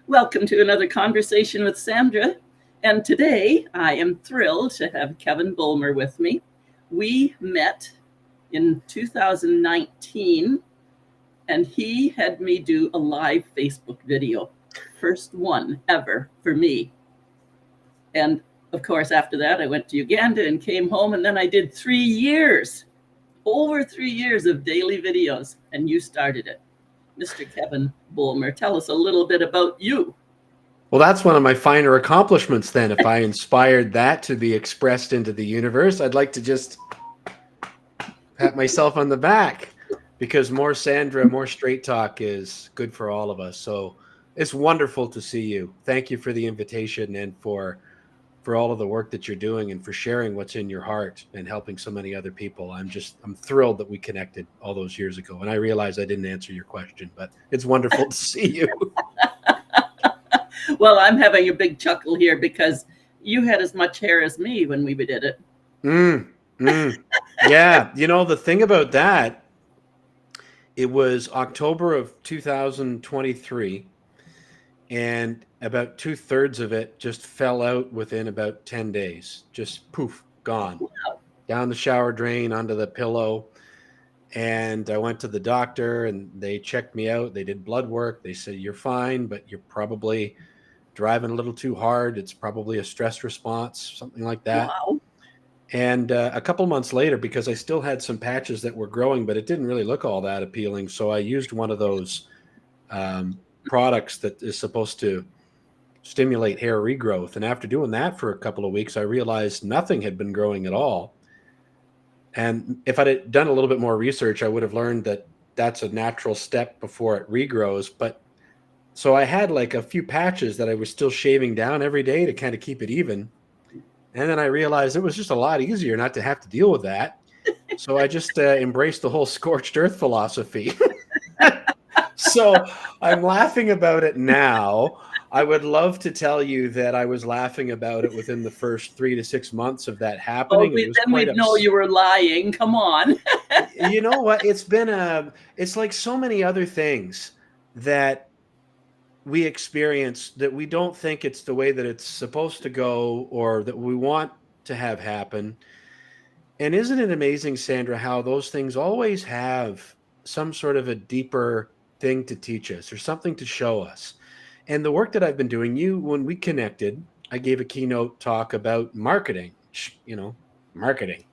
Welcome to another conversation with Sandra. And today I am thrilled to have Kevin Bulmer with me. We met in 2019 and he had me do a live Facebook video. First one ever for me. And of course, after that, I went to Uganda and came home, and then I did 3 years, over 3 years of daily videos, and you started it. Mr. Kevin Bulmer, tell us a little bit about you. Well, that's one of my finer accomplishments then. If I inspired that to be expressed into the universe, I'd like to just pat myself on the back, because more Sandra, more straight talk is good for all of us. So it's wonderful to see you. Thank you for the invitation and for all of the work that you're doing and for sharing what's in your heart and helping so many other people. I'm thrilled that we connected all those years ago. And I realize I didn't answer your question, but it's wonderful to see you. Well, I'm having a big chuckle here because you had as much hair as me when we did it. Yeah. The thing about that, it was October of 2023, and about 2/3 of it just fell out within about 10 days. Just poof, gone. Wow. Down the shower drain, onto the pillow. And I went to the doctor and they checked me out. They did blood work. They said, "You're fine, but you're probably driving a little too hard. It's probably a stress response," something like that. Wow. And a couple months later, because I still had some patches that were growing, but it didn't really look all that appealing. So I used one of those products that is supposed to stimulate hair regrowth. And after doing that for a couple of weeks, I realized nothing had been growing at all. And if I'd had done a little bit more research, I would have learned that that's a natural step before it regrows. But so I had like a few patches that I was still shaving down every day to kind of keep it even. And then I realized it was just a lot easier not to have to deal with that. So I just embraced the whole scorched earth philosophy. So I'm laughing about it now. I would love to tell you that I was laughing about it within the first 3 to 6 months of that happening. Oh, then we'd know you were lying. Come on. You know what? It's like so many other things that we experience that we don't think it's the way that it's supposed to go or that we want to have happen. And isn't it amazing, Sandra, how those things always have some sort of a deeper thing to teach us or something to show us? And the work that I've been doing, when we connected, I gave a keynote talk about marketing, marketing.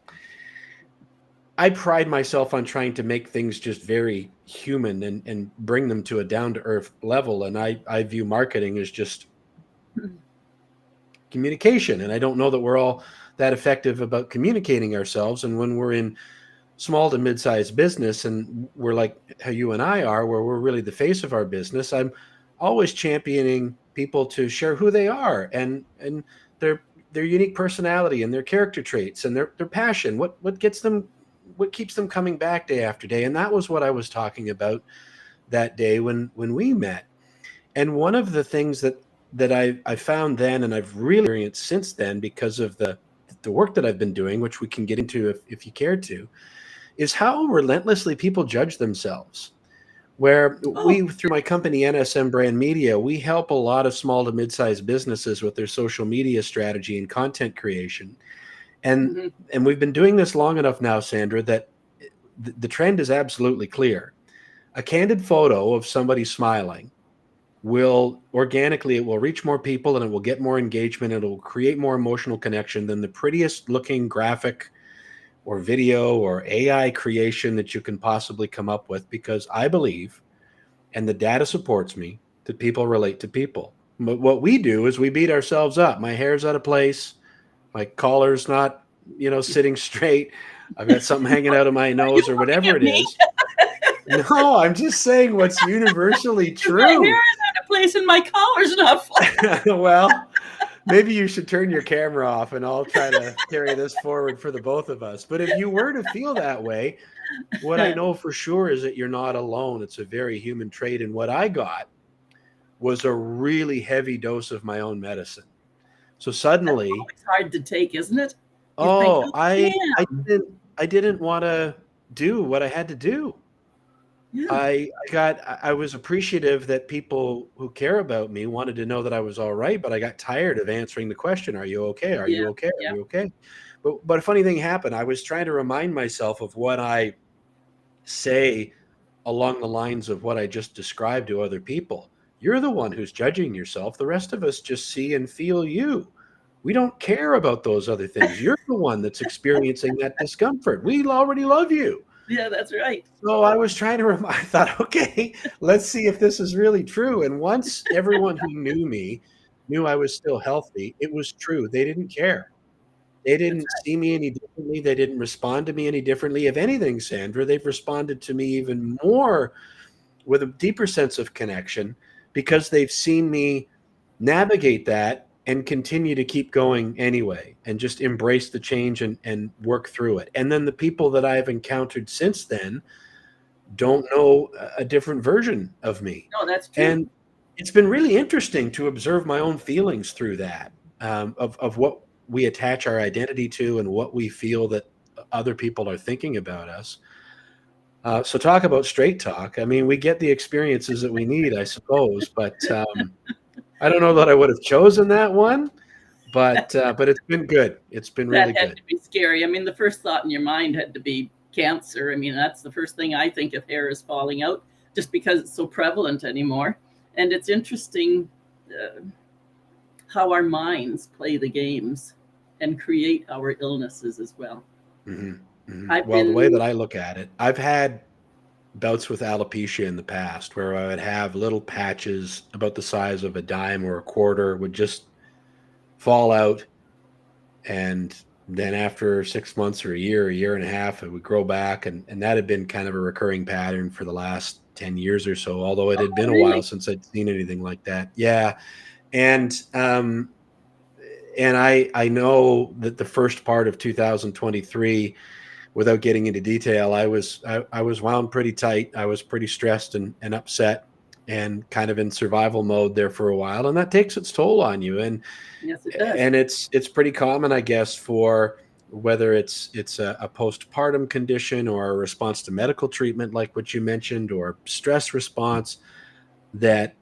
I pride myself on trying to make things just very human and bring them to a down-to-earth level. And I view marketing as just communication. And I don't know that we're all that effective about communicating ourselves. And when we're in small to mid-sized business and we're like how you and I are, where we're really the face of our business, I'm always championing people to share who they are and their unique personality and their character traits and their passion. What keeps them coming back day after day. And that was what I was talking about that day when we met. And one of the things that I found then, and I've really experienced since then because of the work that I've been doing, which we can get into if you care to, is how relentlessly people judge themselves. Where we, through my company, NSM Brand Media, we help a lot of small to mid-sized businesses with their social media strategy and content creation. And we've been doing this long enough now, Sandra, that the trend is absolutely clear. A candid photo of somebody smiling will reach more people and it will get more engagement. And it will create more emotional connection than the prettiest looking graphic or video or AI creation that you can possibly come up with, because I believe, and the data supports me, that people relate to people. But what we do is we beat ourselves up. My hair's out of place. My collar's not, sitting straight. I've got something hanging out of my nose or whatever it is. No, I'm just saying what's universally true. My hair is out of place and my collar's not flat. Well, maybe you should turn your camera off and I'll try to carry this forward for the both of us. But if you were to feel that way, what I know for sure is that you're not alone. It's a very human trait. And what I got was a really heavy dose of my own medicine. So suddenly, it's hard to take, isn't it? I didn't want to do what I had to do. Yeah. I was appreciative that people who care about me wanted to know that I was all right, but I got tired of answering the question, "Are you okay? Are Yeah. you okay? Are Yeah. you okay?" But a funny thing happened. I was trying to remind myself of what I say along the lines of what I just described to other people. You're the one who's judging yourself. The rest of us just see and feel you. We don't care about those other things. You're the one that's experiencing that discomfort. We already love you. Yeah, that's right. So I was trying to remind, I thought, okay, let's see if this is really true. And once everyone who knew me knew I was still healthy, it was true. They didn't care. They That's didn't see me any differently. They didn't respond to me any differently. If anything, Sandra, they've responded to me even more with a deeper sense of connection because they've seen me navigate that and continue to keep going anyway and just embrace the change and work through it. And then the people that I've encountered since then don't know a different version of me. no, that's true. And it's been really interesting to observe my own feelings through that, of what we attach our identity to and what we feel that other people are thinking about us. So talk about straight talk. I mean, we get the experiences that we need, I suppose, but I don't know that I would have chosen that one, but it's been good. It's been really That had good. to be scary. I mean, the first thought in your mind had to be cancer. I mean, that's the first thing I think of, hair is falling out, just because it's so prevalent anymore. And it's interesting uh, how our minds play the games and create our illnesses as well. Hmm. Hmm. I've Well, the way been, that I look at it, I've had bouts with alopecia in the past where I would have little patches about the size of a dime or a quarter would just fall out. And then after 6 months or a year and a half, it would grow back. And that had been kind of a recurring pattern for the last 10 years or so, although it had oh, been a while really? since I'd seen anything like that. Yeah. And, and I know that the first part of 2023, without getting into detail, I was wound pretty tight. I was pretty stressed and upset and kind of in survival mode there for a while, and that takes its toll on you. Yes, it does. And it's pretty common, I guess, for whether it's a postpartum condition or a response to medical treatment, like what you mentioned, or stress response, that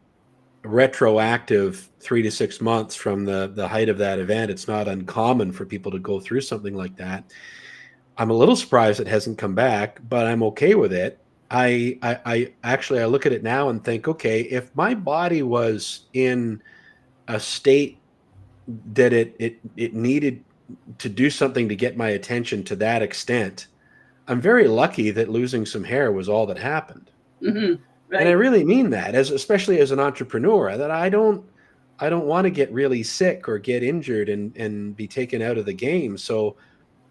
retroactive 3 to 6 months from the height of that event, it's not uncommon for people to go through something like that. I'm a little surprised it hasn't come back, but I'm okay with it. I actually I look at it now and think, okay, if my body was in a state that it needed to do something to get my attention to that extent, I'm very lucky that losing some hair was all that happened. Hmm. And I Right. really mean that, as especially as an entrepreneur, that I don't want to get really sick or get injured and be taken out of the game. So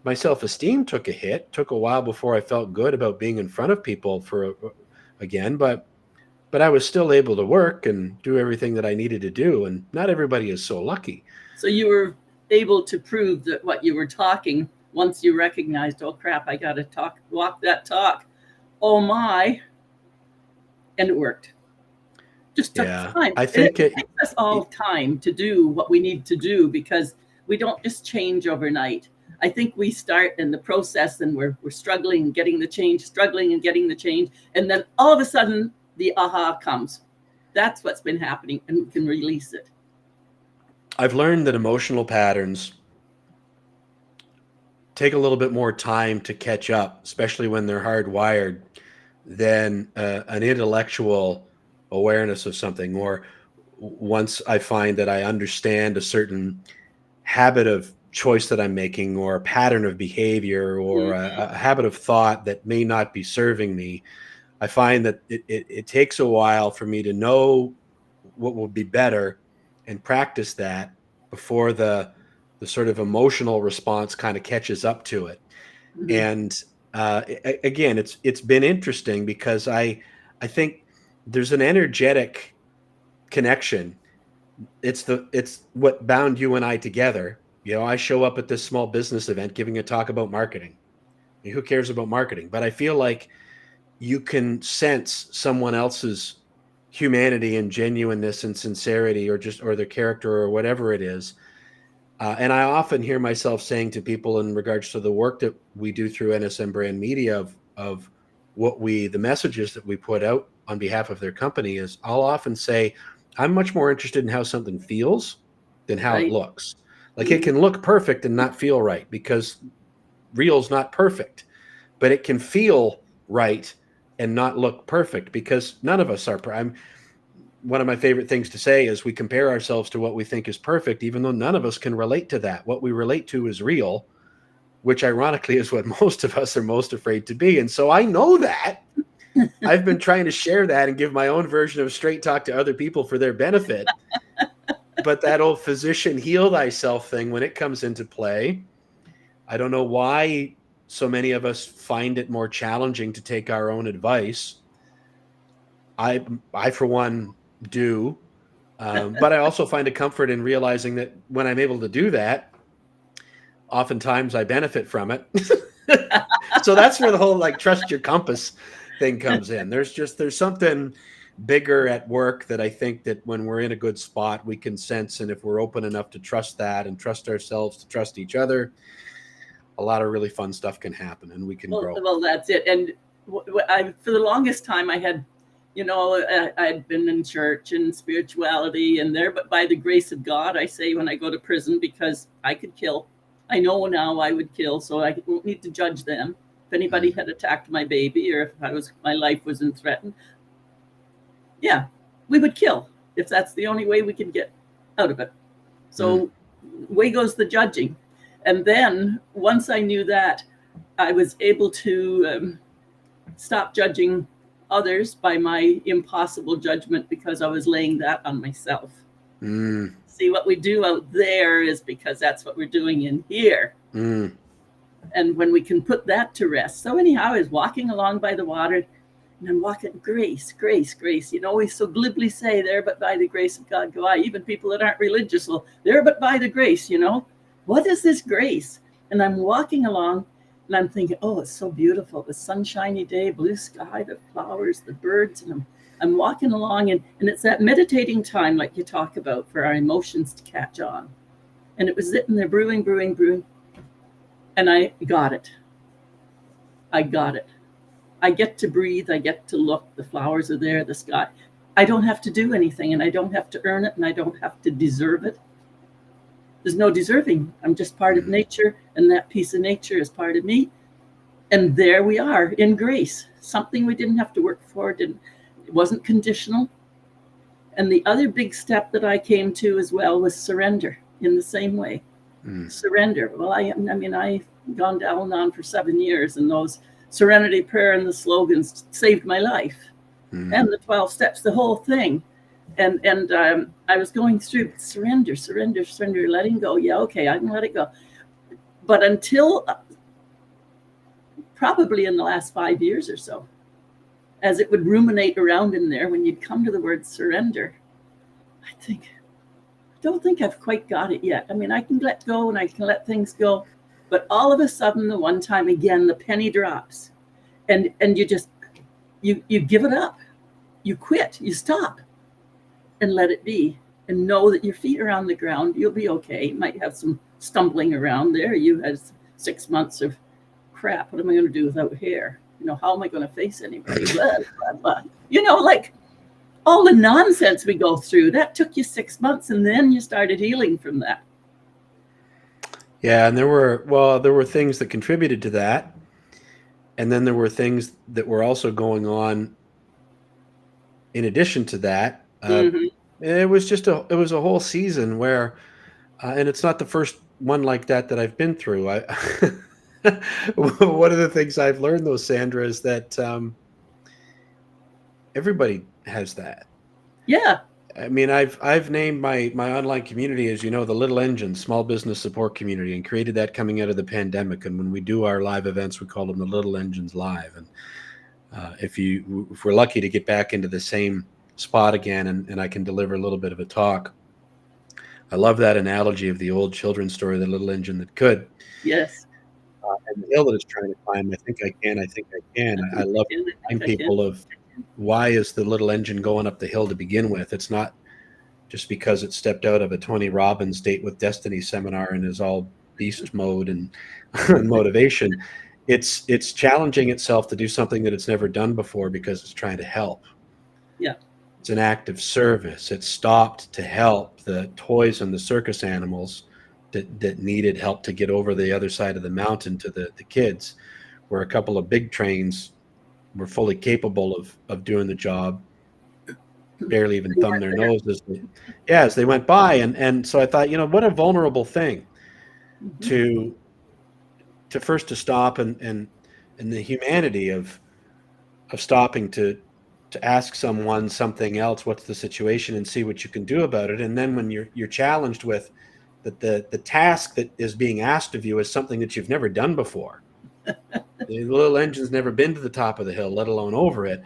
my self-esteem took a hit. Took a while before I felt good about being in front of people again, but I was still able to work and do everything that I needed to do. And not everybody is so lucky. So you were able to prove that what you were talking, once you recognized, oh crap, I got to walk that talk. Oh my. And it worked. Just took Yeah, time. I And it think it. takes us all time to do what we need to do because we don't just change overnight. I think we start in the process and we're struggling and getting the change, struggling and getting the change. And then all of a sudden, the aha comes. That's what's been happening, and we can release it. I've learned that emotional patterns take a little bit more time to catch up, especially when they're hardwired, than an intellectual awareness of something. Or once I find that I understand a certain habit of choice that I'm making, or a pattern of behavior, or Mhm. a habit of thought that may not be serving me, I find that it takes a while for me to know what will be better and practice that before the sort of emotional response kind of catches up to it. Mhm. And again, it's been interesting because I think there's an energetic connection. It's what bound you and I together. You know, I show up at this small business event giving a talk about marketing. I mean, who cares about marketing? But I feel like you can sense someone else's humanity and genuineness and sincerity, or just or their character or whatever it is. And I often hear myself saying to people in regards to the work that we do through NSM Brand Media of the messages that we put out on behalf of their company is I'll often say, I'm much more interested in how something feels than how it Right. looks. Like it can look perfect and not feel right because real's not perfect, but it can feel right and not look perfect because none of us are. One of my favorite things to say is we compare ourselves to what we think is perfect, even though none of us can relate to that. What we relate to is real, which ironically is what most of us are most afraid to be. And so I know that. I've been trying to share that and give my own version of straight talk to other people for their benefit. But that old physician heal thyself thing, when it comes into play, I don't know why so many of us find it more challenging to take our own advice. I for one, do. But I also find a comfort in realizing that when I'm able to do that, oftentimes I benefit from it. So that's where the whole like trust your compass thing comes in. There's something bigger at work that I think that when we're in a good spot, we can sense. And if we're open enough to trust that and trust ourselves to trust each other, a lot of really fun stuff can happen and we can grow. Well, that's it. And for the longest time, I had, I'd been in church and spirituality and there, but by the grace of God, I say when I go to prison, because I could kill. I know now I would kill, so I won't need to judge them. If anybody had attacked my baby or if my life wasn't threatened, yeah, we would kill if that's the only way we could get out of it. So way goes the judging. And then once I knew that, I was able to stop judging others by my impossible judgment because I was laying that on myself. See, what we do out there is because that's what we're doing in here. And when we can put that to rest. So anyhow, I was walking along by the water and I'm walking, grace, grace, grace. We so glibly say there, but by the grace of God go I. Even people that aren't religious will, there, but by the grace, What is this grace? And I'm walking along and I'm thinking, oh, it's so beautiful. The sunshiny day, blue sky, the flowers, the birds. And I'm walking along and it's that meditating time like you talk about for our emotions to catch on. And it was sitting there brewing. And I got it. I get to breathe. I get to look. The flowers are there, the sky. I don't have to do anything and I don't have to earn it and I don't have to deserve it. There's no deserving. I'm just part of nature, and that piece of nature is part of me. And there we are in grace, something we didn't have to work for. It wasn't conditional. And the other big step that I came to as well was surrender in the same way. Surrender. Well, I've gone to Al-Anon for 7 years, and those serenity prayer and the slogans saved my life. And the 12 steps, the whole thing. And I was going through surrender, letting go. Yeah, okay, I can let it go. But until probably in the last 5 years or so, as it would ruminate around in there, when you'd come to the word surrender, I don't think I've quite got it yet. I can let go and I can let things go. But all of a sudden, the one time again, the penny drops. And you just, you give it up. You quit, you stop. And let it be, and know that your feet are on the ground. You'll be okay. You might have some stumbling around there. You had 6 months of crap. What am I going to do without hair? How am I going to face anybody? Blah, blah, blah. Like all the nonsense we go through. That took you 6 months, and then you started healing from that. Yeah, and there were things that contributed to that, and then there were things that were also going on in addition to that. It was a whole season where, and it's not the first one like that I've been through. One of the things I've learned though, Sandra, is that everybody has that. Yeah. I've named my online community, as you know, the Little Engine Small Business Support Community, and created that coming out of the pandemic. And when we do our live events, we call them the Little Engines Live. And if we're lucky to get back into the same spot again and I can deliver a little bit of a talk. I love that analogy of the old children's story, the little engine that could. Yes. And the hill that it's trying to climb, I think I can. I love to remind people of why is the little engine going up the hill to begin with. It's not just because it stepped out of a Tony Robbins Date with Destiny seminar and is all beast mode and motivation. it's challenging itself to do something that it's never done before because it's trying to help. Yeah. It's an act of service. It stopped to help the toys and the circus animals that needed help to get over the other side of the mountain to the kids, where a couple of big trains were fully capable of doing the job, barely even They thumb weren't their there. nose as they went by. And so I thought, what a vulnerable thing Mhm. to first to stop and the humanity of stopping to ask someone something else, what's the situation, and see what you can do about it. And then when you're challenged with that the task that is being asked of you is something that you've never done before. The little engine's never been to the top of the hill, let alone over it.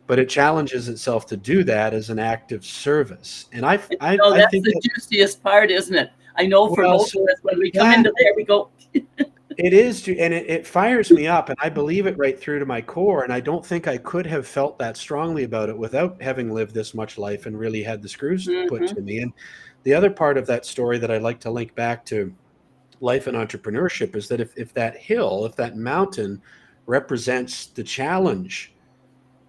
But it challenges itself to do that as an act of service. And I So that's think the that, juiciest part, isn't it? I know for well, both of us, when we come that into there, we go, it is, and it fires me up, and I believe it right through to my core. And I don't think I could have felt that strongly about it without having lived this much life and really had the screws put mm-hmm, to me. And the other part of that story that I like to link back to life and entrepreneurship is that if that hill, if that mountain represents the challenge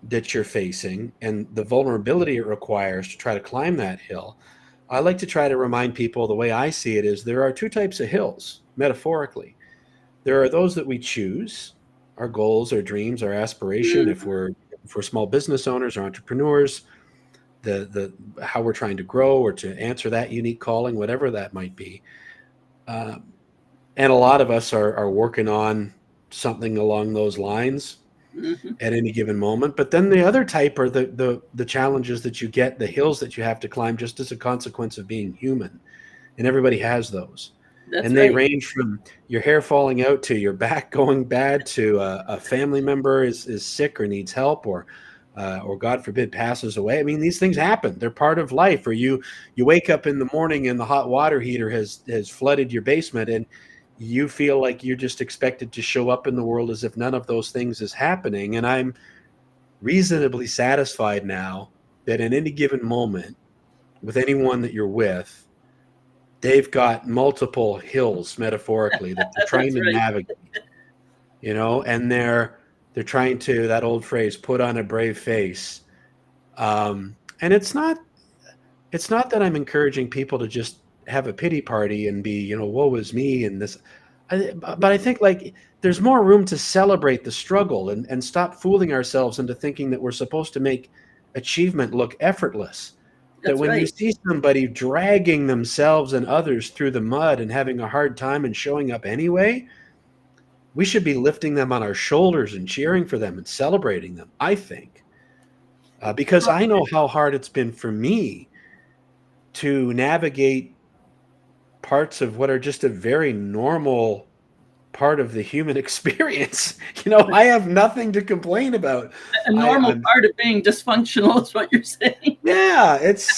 that you're facing and the vulnerability it requires to try to climb that hill, I like to try to remind people the way I see it is there are two types of hills, metaphorically. There are those that we choose, our goals, our dreams, our aspiration. If mm-hmm. we're small business owners or entrepreneurs, the how we're trying to grow or to answer that unique calling, whatever that might be. And a lot of us are working on something along those lines Mm-hmm. at any given moment. But then the other type are the challenges that you get, the hills that you have to climb just as a consequence of being human. And everybody has those. That's And they right. range from your hair falling out to your back going bad to a family member is sick or needs help or God forbid passes away. I mean, these things happen. They're part of life. Or you wake up in the morning and the hot water heater has flooded your basement and you feel like you're just expected to show up in the world as if none of those things is happening. And I'm reasonably satisfied now that in any given moment with anyone that you're with, they've got multiple hills metaphorically that they're trying That's to right. navigate, and they're trying to, that old phrase, put on a brave face. And it's not that I'm encouraging people to just have a pity party and be, woe is me and this. But I think like there's more room to celebrate the struggle and stop fooling ourselves into thinking that we're supposed to make achievement look effortless. That That's when you right. see somebody dragging themselves and others through the mud and having a hard time and showing up anyway, we should be lifting them on our shoulders and cheering for them and celebrating them, I think. Because I know how hard it's been for me to navigate parts of what are just a very normal part of the human experience. I have nothing to complain about. A normal I'm part of being dysfunctional is what you're saying. Yeah, it's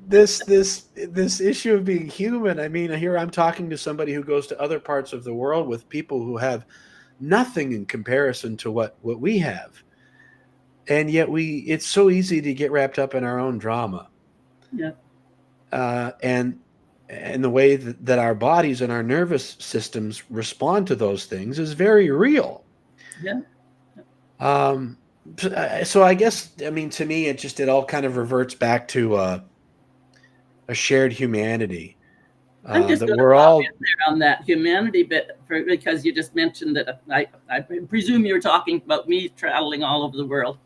this issue of being human. I mean, here I'm talking to somebody who goes to other parts of the world with people who have nothing in comparison to what we have. And yet it's so easy to get wrapped up in our own drama. Yeah. And the way that our bodies and our nervous systems respond to those things is very real. Yeah. Um, so I guess, I mean, to me, it all kind of reverts back to a shared humanity I'm just that going to we're pop all. in there on that humanity bit because you just mentioned that I presume you were talking about me traveling all over the world.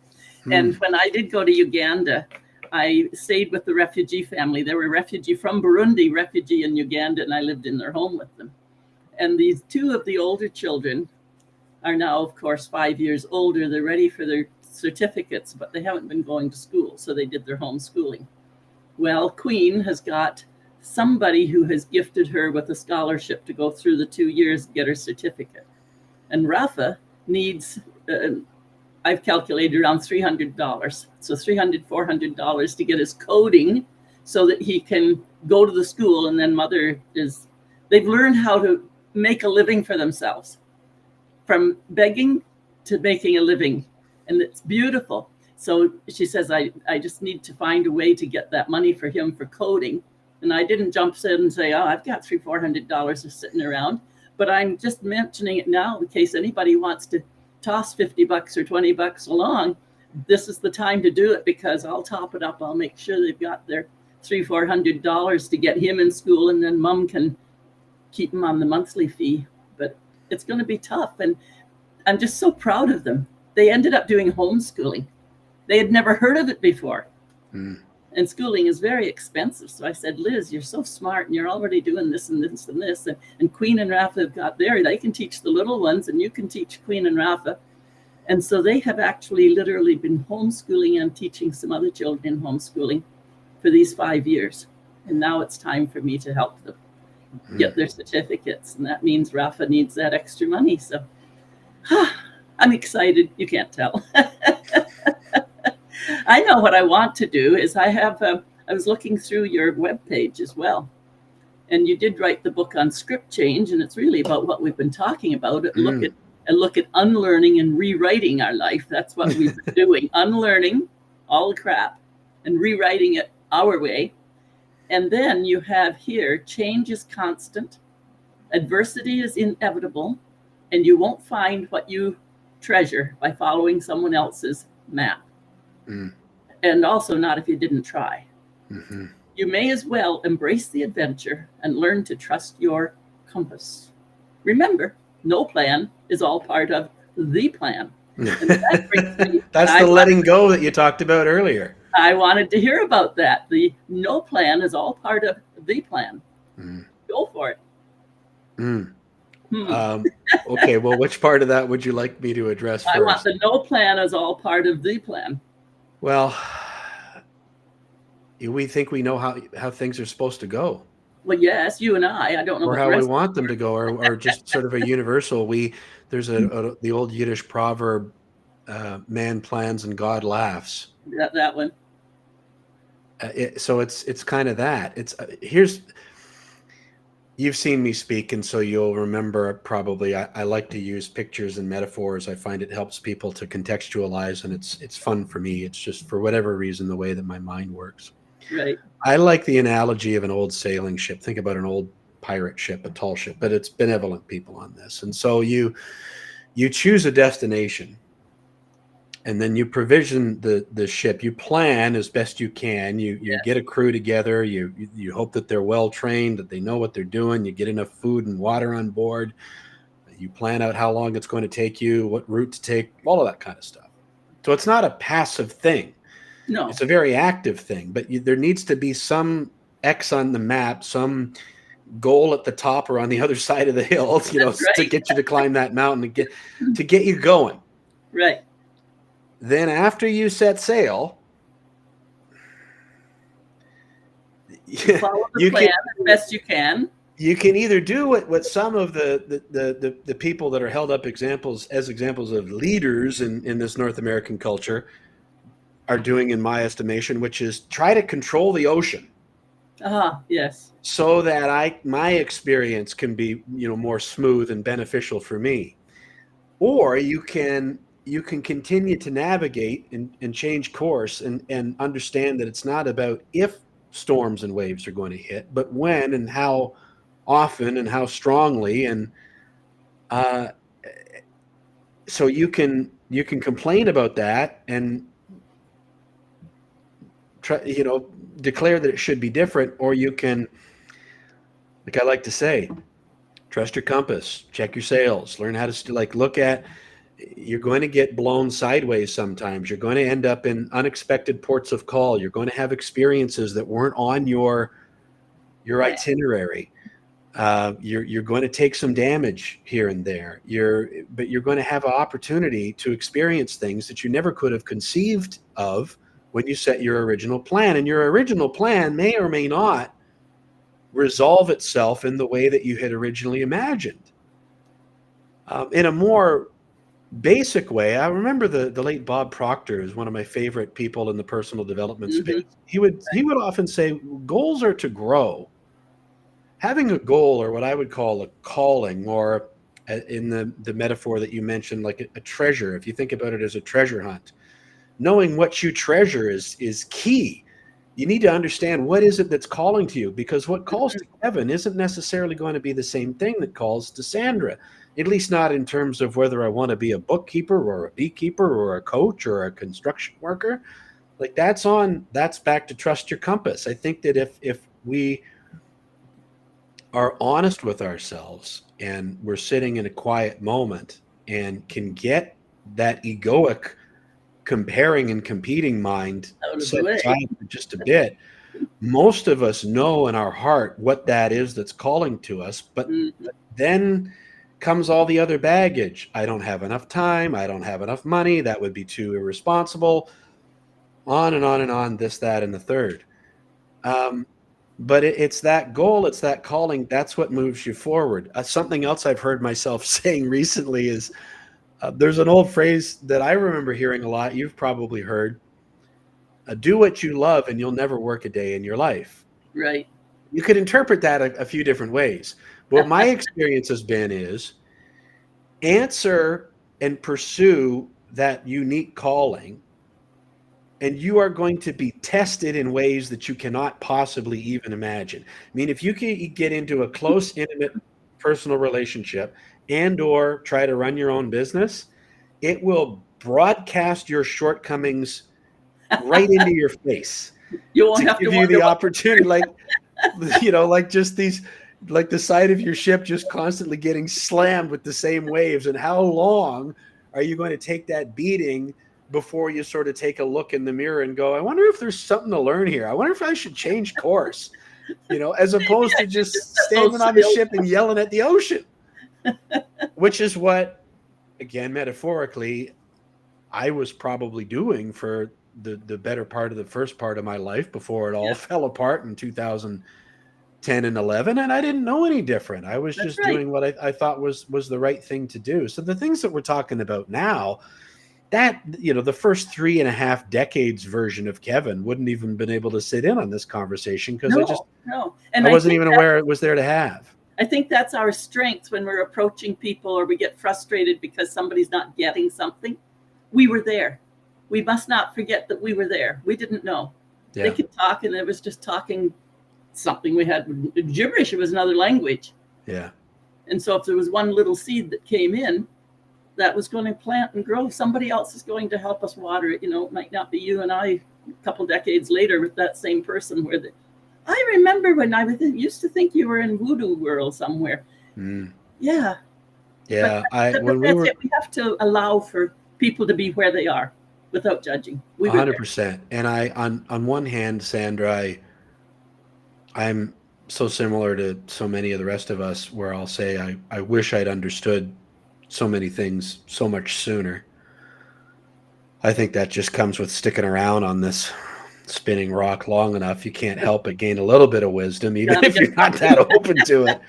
And when I did go to Uganda, I stayed with the refugee family. They were a refugee from Burundi, refugee in Uganda, and I lived in their home with them. And these two of the older children are now, of course, 5 years older. They're ready for their certificates, but they haven't been going to school, so they did their homeschooling. Well, Queen has got somebody who has gifted her with a scholarship to go through the 2 years, get her certificate. And Rafa needs, I've calculated around $300. So $300, $400 to get his coding so that he can go to the school. And then they've learned how to make a living for themselves from begging to making a living. And it's beautiful. So she says, I just need to find a way to get that money for him for coding. And I didn't jump in and say, oh, I've got $300, $400 sitting around. But I'm just mentioning it now in case anybody wants to toss $50 or $20 along. This is the time to do it, because I'll top it up. I'll make sure they've got their $300-400 to get him in school, and then mom can keep him on the monthly fee. But it's going to be tough, and I'm just so proud of them. They ended up doing homeschooling. They had never heard of it before. And schooling is very expensive. So I said, Liz, you're so smart, and you're already doing this and this and this. And Queen and Rafa have got there. They can teach the little ones, and you can teach Queen and Rafa. And so they have actually literally been homeschooling and teaching some other children in homeschooling for these 5 years. And now it's time for me to help them get their certificates. And that means Rafa needs that extra money. So I'm excited. You can't tell. I know what I want to do is I was looking through your webpage as well. And you did write the book on script change. And it's really about what we've been talking about. Look at unlearning and rewriting our life. That's what we've been doing. Unlearning all the crap and rewriting it our way. And then you have here, change is constant, adversity is inevitable, and you won't find what you treasure by following someone else's map. And also not if you didn't try. You may as well embrace the adventure and learn to trust your compass. Remember, no plan is all part of the plan. And that brings me, that's the letting go that you talked about earlier. I wanted to hear about that. The no plan is all part of the plan. Go for it. Okay, well, which part of that would you like me to address first? I want the no plan is all part of the plan. Well, we think we know how things are supposed to go. Well, yes, you and I don't know. Or how we want them to go, or just sort of a universal. There's the old Yiddish proverb, man plans and God laughs. That one. So it's kind of that. You've seen me speak, and so you'll remember probably I like to use pictures and metaphors. I find it helps people to contextualize, and it's fun for me. It's just, for whatever reason, the way that my mind works. Right. I like the analogy of an old sailing ship. Think about an old pirate ship, a tall ship, but it's benevolent people on this. And so you choose a destination, and then you provision the ship. You plan as best you can. You get a crew together. You hope that they're well trained, that they know what they're doing. You get enough food and water on board. You plan out how long it's going to take you, what route to take, all of that kind of stuff. So it's not a passive thing. No, it's a very active thing. But there needs to be some X on the map, some goal at the top or on the other side of the hill, to get you to climb that mountain, to get you going. Right. Then after you set sail, follow the plan as best you can. You can either do what some of the people that are held up as examples of leaders in this North American culture are doing, in my estimation, which is try to control the ocean. Yes. So that my experience can be more smooth and beneficial for me. Or you can continue to navigate and change course and understand that it's not about if storms and waves are going to hit, but when and how often and how strongly. And so you can complain about that and try, declare that it should be different, or you can, like I like to say, trust your compass, check your sails, learn how to look at. You're going to get blown sideways sometimes. You're going to end up in unexpected ports of call. You're going to have experiences that weren't on your itinerary. You're going to take some damage here and there. But you're going to have an opportunity to experience things that you never could have conceived of when you set your original plan. And your original plan may or may not resolve itself in the way that you had originally imagined. In a more basic way, I remember the late Bob Proctor is one of my favorite people in the personal development space. He would often say, goals are to grow. Having a goal, or what I would call a calling, or in the metaphor that you mentioned, like a treasure, if you think about it as a treasure hunt, knowing what you treasure is key. you need to understand what is it that's calling to you, because what calls to Kevin isn't necessarily going to be the same thing that calls to Sandra, at least not in terms of whether I want to be a bookkeeper or a beekeeper or a coach or a construction worker. Like that's back to trust your compass. I think that if we are honest with ourselves and we're sitting in a quiet moment and can get that egoic comparing and competing mind Out of the set way. aside for just a bit, most of us know in our heart what that is that's calling to us, but then comes all the other baggage. I don't have enough time. I don't have enough money. That would be too irresponsible. On and on and on, this, that, and the third. But it's that goal, it's that calling, that's what moves you forward. Something else I've heard myself saying recently is there's an old phrase that I remember hearing a lot. You've probably heard, do what you love and you'll never work a day in your life. Right. You could interpret that a few different ways. What my experience has been is answer and pursue that unique calling, and you are going to be tested in ways that you cannot possibly even imagine. I mean, if you can get into a close, intimate, personal relationship and or try to run your own business, it will broadcast your shortcomings right into your face. You won't have to give you the opportunity, like just these, like the side of your ship just constantly getting slammed with the same waves. And how long are you going to take that beating before you sort of take a look in the mirror and go, I wonder if there's something to learn here. I wonder if I should change course, as opposed to just standing on the ship and yelling at the ocean, which is what, again, metaphorically, I was probably doing for the better part of the first part of my life before it all fell apart in 2010 and 11. And I didn't know any different. I was just doing what I thought was the right thing to do. So the things that we're talking about now, that, the first 3.5 decades version of Kevin wouldn't even been able to sit in on this conversation because I wasn't even aware it was there to have. I think that's our strength when we're approaching people or we get frustrated because somebody's not getting something. We were there. We must not forget that we were there. We didn't know. Yeah. They could talk and it was just talking something we had gibberish. It was another language. Yeah. And so if there was one little seed that came in, that was going to plant and grow. Somebody else is going to help us water it. It might not be you and I a couple decades later with that same person I remember when I used to think you were in voodoo world somewhere. Yeah. Yeah. We have to allow for people to be where they are without judging. 100%. And on one hand, Sandra, I'm so similar to so many of the rest of us where I'll say, I wish I'd understood so many things so much sooner. I think that just comes with sticking around on this spinning rock long enough. You can't help but gain a little bit of wisdom, even if you're not that open to it.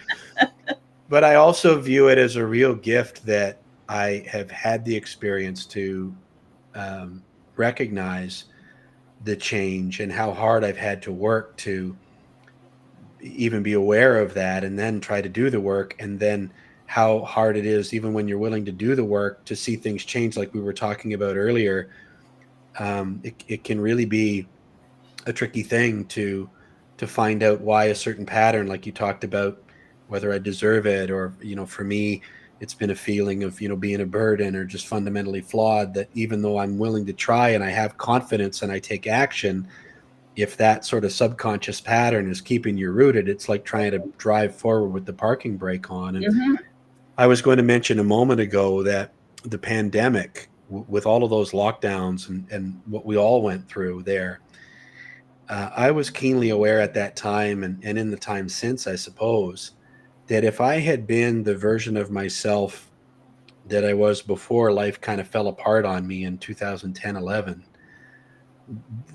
But I also view it as a real gift that I have had the experience to recognize the change and how hard I've had to work to even be aware of that and then try to do the work, and then how hard it is, even when you're willing to do the work, to see things change like we were talking about earlier. It can really be a tricky thing to find out why a certain pattern, like you talked about, whether I deserve it or, for me, it's been a feeling of, being a burden or just fundamentally flawed, that even though I'm willing to try and I have confidence and I take action, if that sort of subconscious pattern is keeping you rooted, it's like trying to drive forward with the parking brake on. And I was going to mention a moment ago that the pandemic, with all of those lockdowns and what we all went through there, I was keenly aware at that time and in the time since, I suppose, that if I had been the version of myself that I was before life kind of fell apart on me in 2010, 11,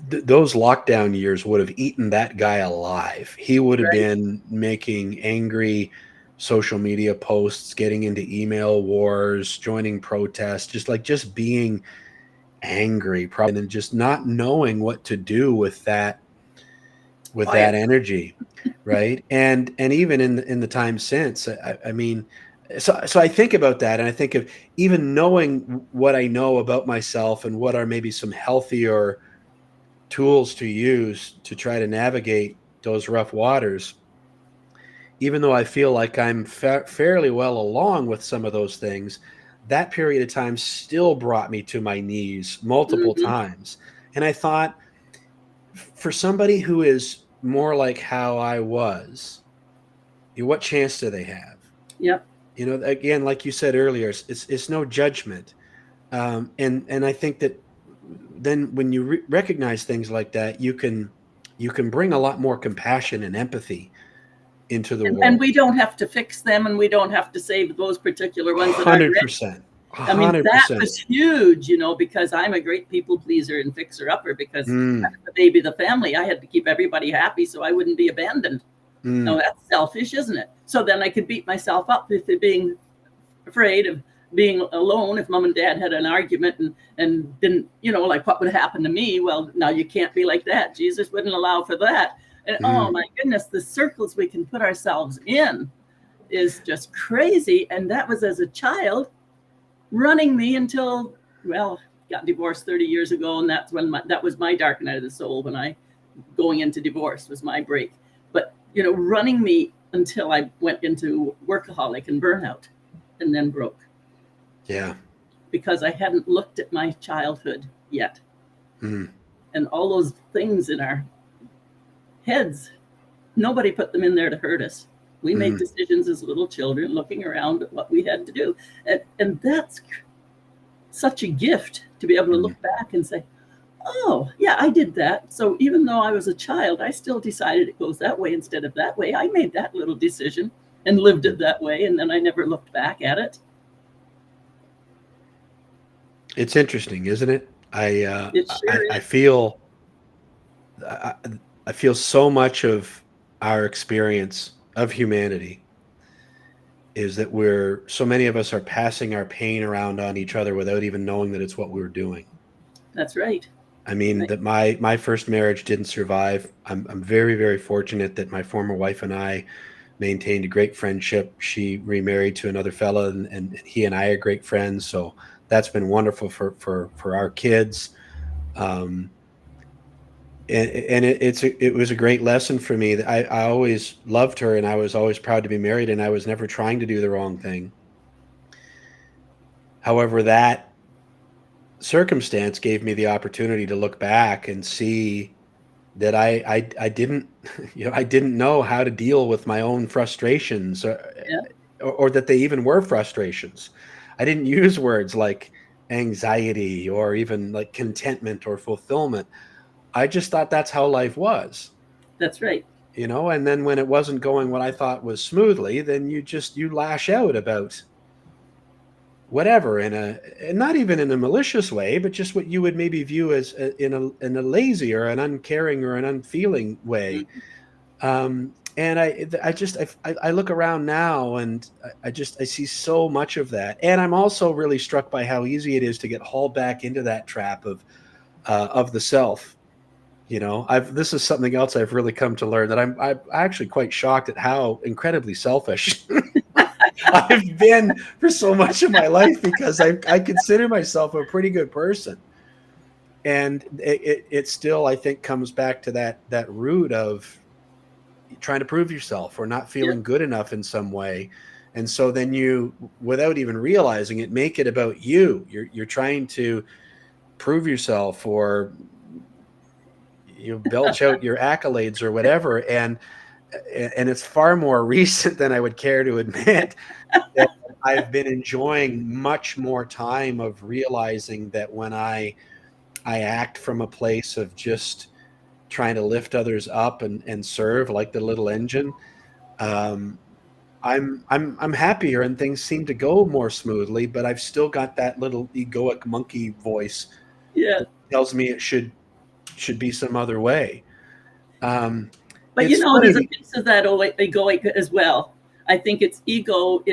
those lockdown years would have eaten that guy alive. He would have been making angry social media posts, getting into email wars, joining protests, just being angry, probably, and just not knowing what to do with that energy, right? And even in the time since, I mean, so I think about that, and I think of even knowing what I know about myself and what are maybe some healthier tools to use to try to navigate those rough waters, even though I feel like I'm fairly well along with some of those things, that period of time still brought me to my knees multiple Hmm. times. And I thought, for somebody who is more like how I was, what chance do they have? Yep. Again, like you said earlier, it's no judgment. And I think that then when you recognize things like that, you can bring a lot more compassion and empathy into the And world. we don't have to fix them, and we don't have to save those particular ones that aren't ready. 100%. I mean, that 100%. was huge, because I'm a great people pleaser and fixer upper, because Mm, I'm the baby of the family. I had to keep everybody happy so I wouldn't be abandoned. Now mm, that's selfish, isn't it? So then I could beat myself up if they're being afraid of being alone. If mom and dad had an argument and didn't, like what would happen to me? Well, now you can't be like that. Jesus wouldn't allow for that. And oh mm. my goodness, the circles we can put ourselves in is just crazy. And that was as a child running me until, well, got divorced 30 years ago. And that's when that was my dark night of the soul, when I going into divorce was my break. But, running me until I went into workaholic and burnout and then broke, Yeah. because I hadn't looked at my childhood yet. Mm, And all those things in our heads, nobody put them in there to hurt us. We made mm, decisions as little children, looking around at what we had to do. And that's such a gift to be able to mm. look back and say, oh, yeah, I did that. So even though I was a child, I still decided it goes that way instead of that way. I made that little decision and lived it that way. And then I never looked back at it. It's interesting, isn't it? It sure I is. feel I, I feel so much of our experience of humanity is that so many of us are passing our pain around on each other without even knowing that it's what we were doing. That's right. I mean, Right. that my first marriage didn't survive. I'm very, very fortunate that my former wife and I maintained a great friendship. She remarried to another fella, and he and I are great friends. So that's been wonderful for our kids. Um, and it was a great lesson for me. That I always loved her, and I was always proud to be married, and I was never trying to do the wrong thing. However, that circumstance gave me the opportunity to look back and see that I didn't I didn't know how to deal with my own frustrations, Yeah, or that they even were frustrations. I didn't use words like anxiety or even like contentment or fulfillment. I just thought that's how life was, that's right. and then when it wasn't going what I thought was smoothly, then you lash out about whatever, and not even in a malicious way, but just what you would maybe view as in a lazy or an uncaring or an unfeeling way. Mhm. And I look around now, and I see so much of that, and I'm also really struck by how easy it is to get hauled back into that trap of the self. This is something else I've really come to learn, that I'm actually quite shocked at how incredibly selfish I've been for so much of my life, because I consider myself a pretty good person. And it still, I think, comes back to that root of trying to prove yourself or not Yeah, feeling good enough in some way. And so then you, without even realizing it, make it about you. You're trying to prove yourself, or you belch out your accolades or whatever. And it's far more recent than I would care to admit that I've been enjoying much more time of realizing that when I act from a place of just trying to lift others up and serve like the little engine, um, I'm happier and things seem to go more smoothly. But I've still got that little egoic monkey voice yeah. that tells me it should be some other way. Um, But it's there's a funny. piece of that egoic as well. I think it's ego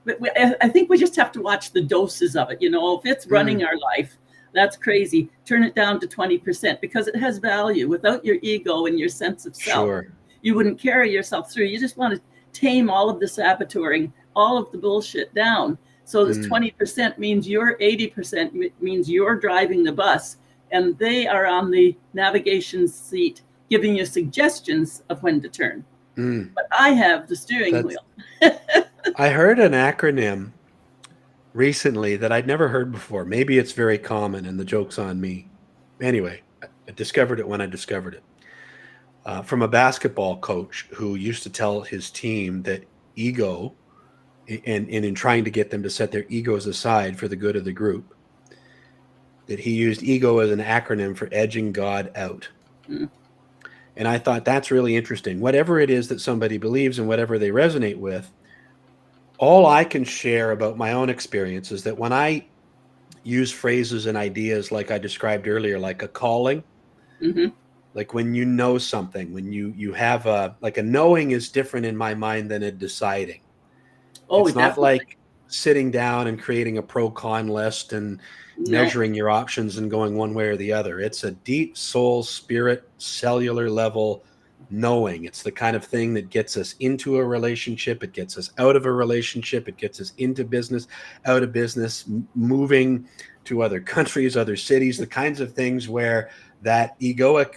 I think we just have to watch the doses of it. If it's running Mm, our life, that's crazy. Turn it down to 20%, because it has value. Without your ego and your sense of self, sure. you wouldn't carry yourself through. You just want to tame all of the saboteuring, all of the bullshit down. So this Mm, 20% means you're 80%, means you're driving the bus. and they are on the navigation seat giving you suggestions of when to turn. But I have the steering wheel. I heard an acronym recently that I'd never heard before. Maybe it's very common and the joke's on me. Anyway, I discovered it when I discovered it. From a basketball coach who used to tell his team that ego, and in trying to get them to set their egos aside for the good of the group, that he used ego as an acronym for edging God out. And I thought that's really interesting. Whatever it is that somebody believes and whatever they resonate with, all I can share about my own experience is that when I use phrases and ideas like I described earlier, like a calling, like when you know something, when you have a knowing is different in my mind than a deciding. Oh, it's not definitely. like sitting down and creating a pro-con list and measuring your options and going one way or the other. It's a deep soul, spirit, cellular level knowing. It's the kind of thing that gets us into a relationship. It gets us out of a relationship. It gets us into business, out of business, moving to other countries, other cities, the kinds of things where that egoic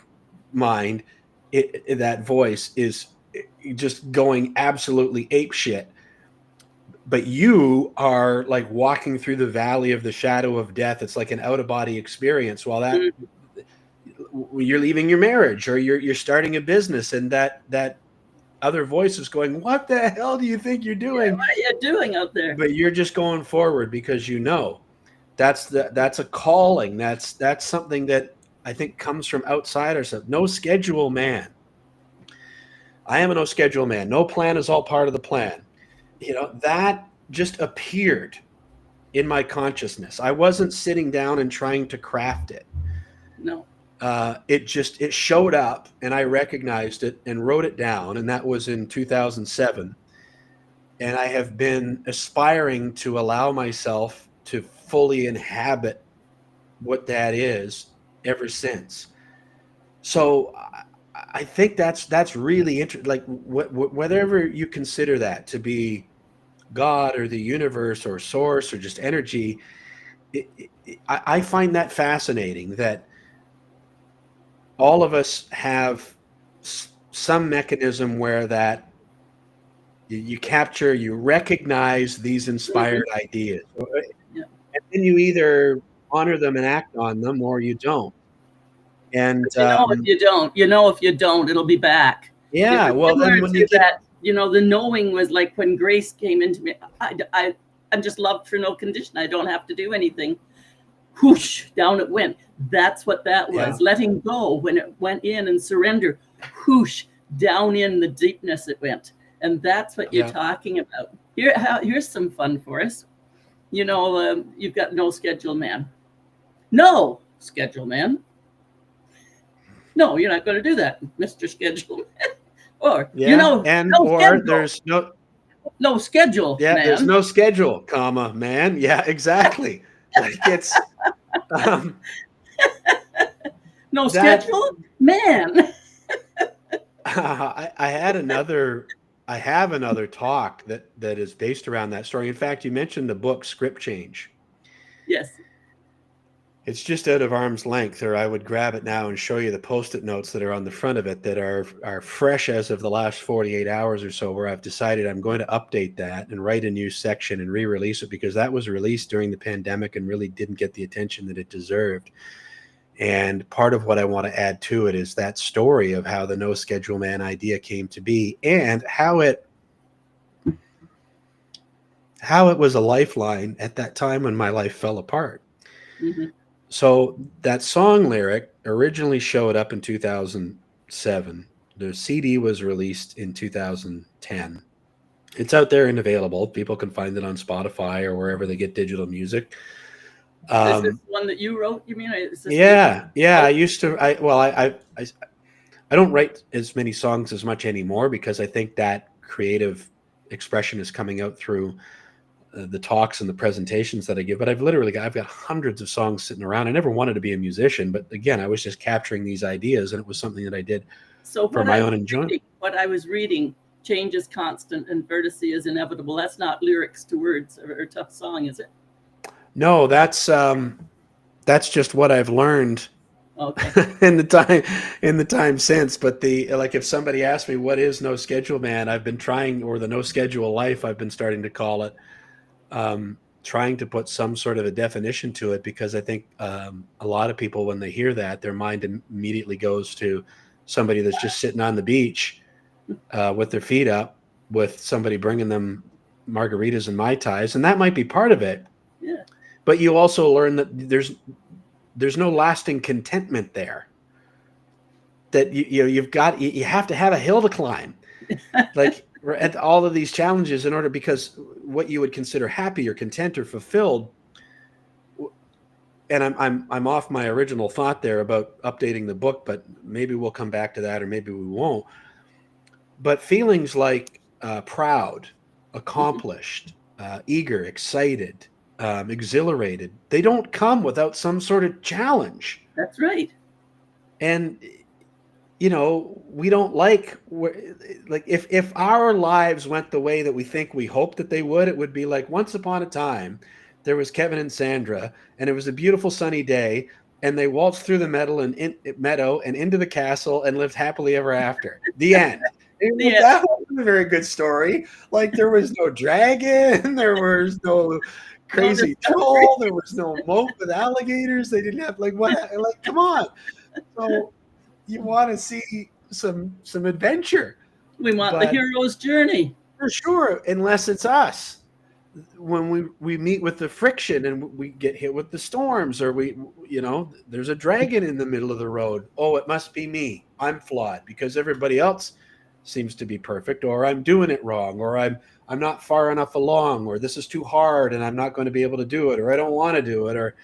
mind, that voice is just going absolutely apeshit. But you are like walking through the valley of the shadow of death. It's like an out-of-body experience. While that you're leaving your marriage or you're starting a business, and that other voice is going, "What the hell do you think you're doing? Yeah, what are you doing out there?" But you're just going forward because you know that's a calling. That's something that I think comes from outside ourselves. No schedule man. I am a no schedule man. No plan is all part of the plan. That just appeared in my consciousness. I wasn't sitting down and trying to craft it. No. It showed up and I recognized it and wrote it down. And that was in 2007. And I have been aspiring to allow myself to fully inhabit what that is ever since. So I think that's really interesting. Like whatever you consider that to be, God or the universe or source or just energy, I find that fascinating that all of us have some mechanism where that you capture, you recognize these inspired ideas. And then you either honor them and act on them or you don't. And if you don't, it'll be back. Yeah, well, then when you get that, the knowing was like when grace came into me. I'm just loved for no condition. I don't have to do anything. Whoosh, down it went. That's what that was. Yeah. Letting go when it went in and surrender. Whoosh, down in the deepness it went. And that's what you're talking about. Here's some fun for us. You've got no schedule man. No schedule man. No, you're not going to do that, Mr. Schedule Man. Or, there's no schedule, man. There's no schedule, comma, man. Yeah, exactly. Like it's no schedule, man. I have another talk that is based around that story. In fact, you mentioned the book Script Change. Yes. It's just out of arm's length, or I would grab it now and show you the Post-it notes that are on the front of it that are fresh as of the last 48 hours or so, where I've decided I'm going to update that and write a new section and re-release it, because that was released during the pandemic and really didn't get the attention that it deserved. And part of what I want to add to it is that story of how the no schedule man idea came to be and how it was a lifeline at that time when my life fell apart. Mm-hmm. So that song lyric originally showed up in 2007. The CD was released in 2010. It's out there and available. People can find it on Spotify or wherever they get digital music. Is this one that you wrote? You mean? Yeah. I used to. I don't write as many songs as much anymore because I think that creative expression is coming out through the talks and the presentations that I give. But I've got hundreds of songs sitting around. I never wanted to be a musician, but again, I was just capturing these ideas, and it was something that I did for my own enjoyment. What I was reading, change is constant and vertice is inevitable. That's not lyrics to words or a tough song, is it? No, that's just what I've learned Okay. in the time since. But like if somebody asks me what is no schedule, man, I've been trying, or the no schedule life, I've been starting to call it, trying to put some sort of a definition to it, because I think a lot of people, when they hear that, their mind immediately goes to somebody that's just sitting on the beach with their feet up, with somebody bringing them margaritas and mai tais, and that might be part of it. Yeah. But you also learn that there's no lasting contentment there. That you have to have a hill to climb, like at all of these challenges, in order, because what you would consider happy or content or fulfilled. And I'm off my original thought there about updating the book, but maybe we'll come back to that, or maybe we won't. But feelings like proud, accomplished, eager, excited, exhilarated, they don't come without some sort of challenge. That's right. And we don't like if our lives went the way that we think we hope that they would, it would be like, once upon a time there was Kevin and Sandra, and it was a beautiful sunny day, and they waltzed through the meadow and into the castle and lived happily ever after. The end. Yeah. That wasn't a very good story. Like, there was no dragon, there was no crazy troll, there was no moat with alligators. They didn't have come on. So you want to see some adventure. We want the hero's journey. For sure, unless it's us. When we meet with the friction and we get hit with the storms, or there's a dragon in the middle of the road. Oh, it must be me. I'm flawed because everybody else seems to be perfect, or I'm doing it wrong, or I'm not far enough along, or this is too hard and I'm not going to be able to do it, or I don't want to do it, or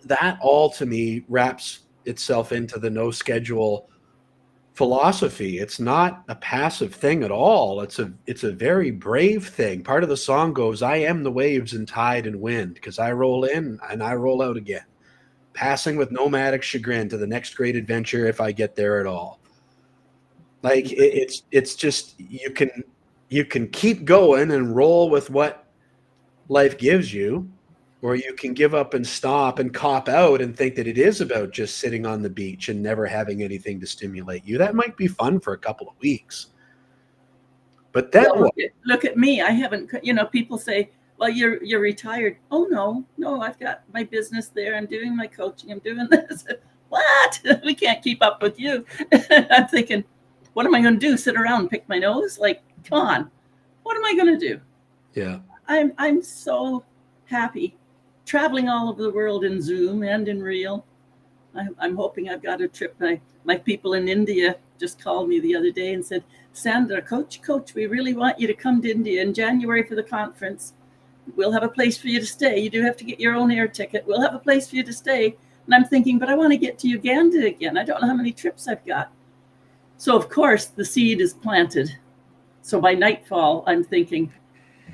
that all to me wraps itself into the no schedule philosophy. It's not a passive thing at all. It's a very brave thing. Part of the song goes, I am the waves and tide and wind, because I roll in and I roll out again, passing with nomadic chagrin to the next great adventure, if I get there at all. Like, it's just, you can keep going and roll with what life gives you, or you can give up and stop and cop out and think that it is about just sitting on the beach and never having anything to stimulate you. That might be fun for a couple of weeks. But then look at me. I haven't, people say, well, you're retired. Oh, no, I've got my business there. I'm doing my coaching. I'm doing this. What? We can't keep up with you. I'm thinking, what am I going to do? Sit around and pick my nose? Like, come on. What am I going to do? Yeah. I'm so happy traveling all over the world in Zoom and in real. I'm hoping I've got a trip. My people in India just called me the other day and said, Sandra, coach, we really want you to come to India in January for the conference. We'll have a place for you to stay. You do have to get your own air ticket. We'll have a place for you to stay. And I'm thinking, but I want to get to Uganda again. I don't know how many trips I've got. So, of course, the seed is planted. So by nightfall, I'm thinking,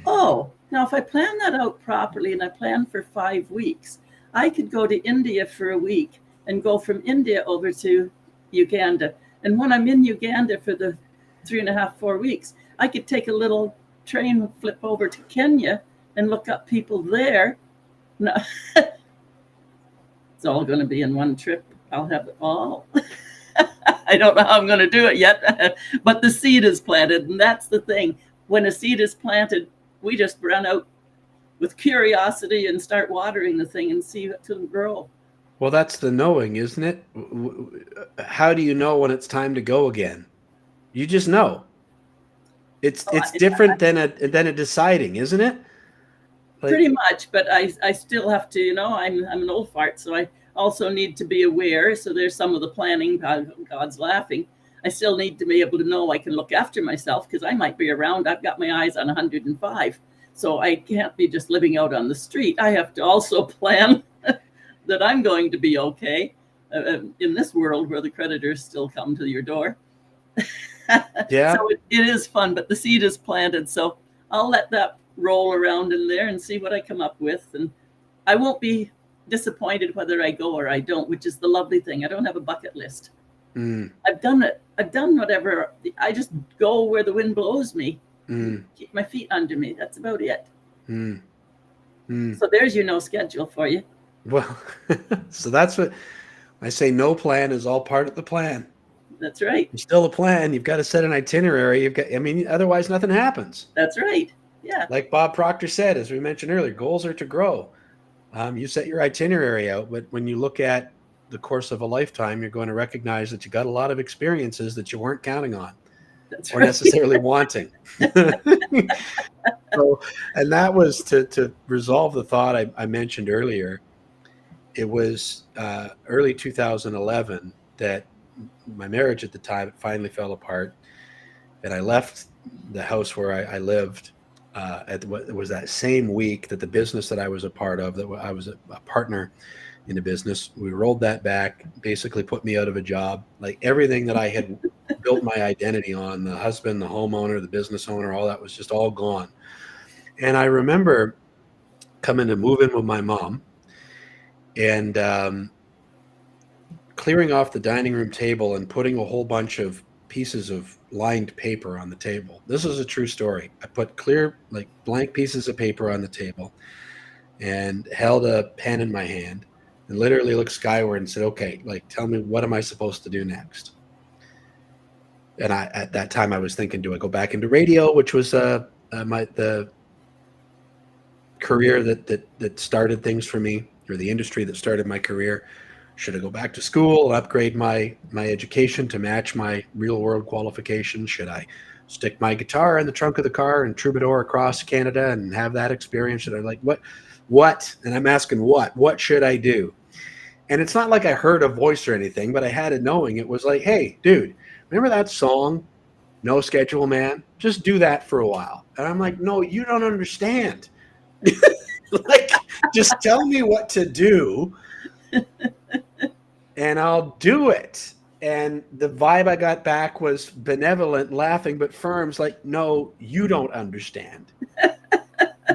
oh, now if I plan that out properly and I plan for 5 weeks, I could go to India for a week and go from India over to Uganda. And when I'm in Uganda for the 3.5, 4 weeks, I could take a little train, flip over to Kenya and look up people there. No, it's all going to be in one trip. I'll have it all. I don't know how I'm going to do it yet, but the seed is planted. And that's the thing. When a seed is planted, we just run out with curiosity and start watering the thing and see it to grow. Well, that's the knowing, isn't it? How do you know when it's time to go again? You just know. It's different than a deciding, isn't it? Like, pretty much, but I still have to, I'm an old fart, so I also need to be aware. So there's some of the planning. God's laughing. I still need to be able to know I can look after myself, because I might be around. I've got my eyes on 105. So I can't be just living out on the street. I have to also plan that I'm going to be okay in this world where the creditors still come to your door. Yeah. So it is fun, but the seed is planted. So I'll let that roll around in there and see what I come up with. And I won't be disappointed whether I go or I don't, which is the lovely thing. I don't have a bucket list. I've done it. I've done whatever. I just go where the wind blows me. Keep my feet under me. That's about it. So there's your no schedule for you. Well, so that's what I say. No plan is all part of the plan. That's right. You're still a plan. You've got to set an itinerary. Otherwise nothing happens. That's right. Yeah. Like Bob Proctor said, as we mentioned earlier, goals are to grow. You set your itinerary out, but when you look at the course of a lifetime, you're going to recognize that you got a lot of experiences that you weren't counting on That's or right. necessarily wanting. So, and that was to resolve the thought I mentioned earlier. It was early 2011 that my marriage at the time finally fell apart, and I left the house where I lived. It was that same week that the business that I was a part of, that I was a partner in the business, we rolled that back, basically put me out of a job. Like everything that I had built my identity on, the husband, the homeowner, the business owner, all that was just all gone. And I remember coming to move in with my mom and clearing off the dining room table and putting a whole bunch of pieces of lined paper on the table. This is a true story. I put clear, like blank pieces of paper on the table and held a pen in my hand and literally looked skyward and said, okay, like, tell me, what am I supposed to do next? And at that time I was thinking, do I go back into radio, which was the career that started things for me, or the industry that started my career? Should I go back to school and upgrade my education to match my real world qualifications? Should I stick my guitar in the trunk of the car and troubadour across Canada and have that experience? Should I, like, what? And I'm asking what should I do? And it's not like I heard a voice or anything, but I had a knowing. It was like, hey, dude, remember that song, No Schedule Man? Just do that for a while. And I'm like, no, you don't understand. Like, just tell me what to do and I'll do it. And the vibe I got back was benevolent, laughing, but firm. It's like, no, you don't understand.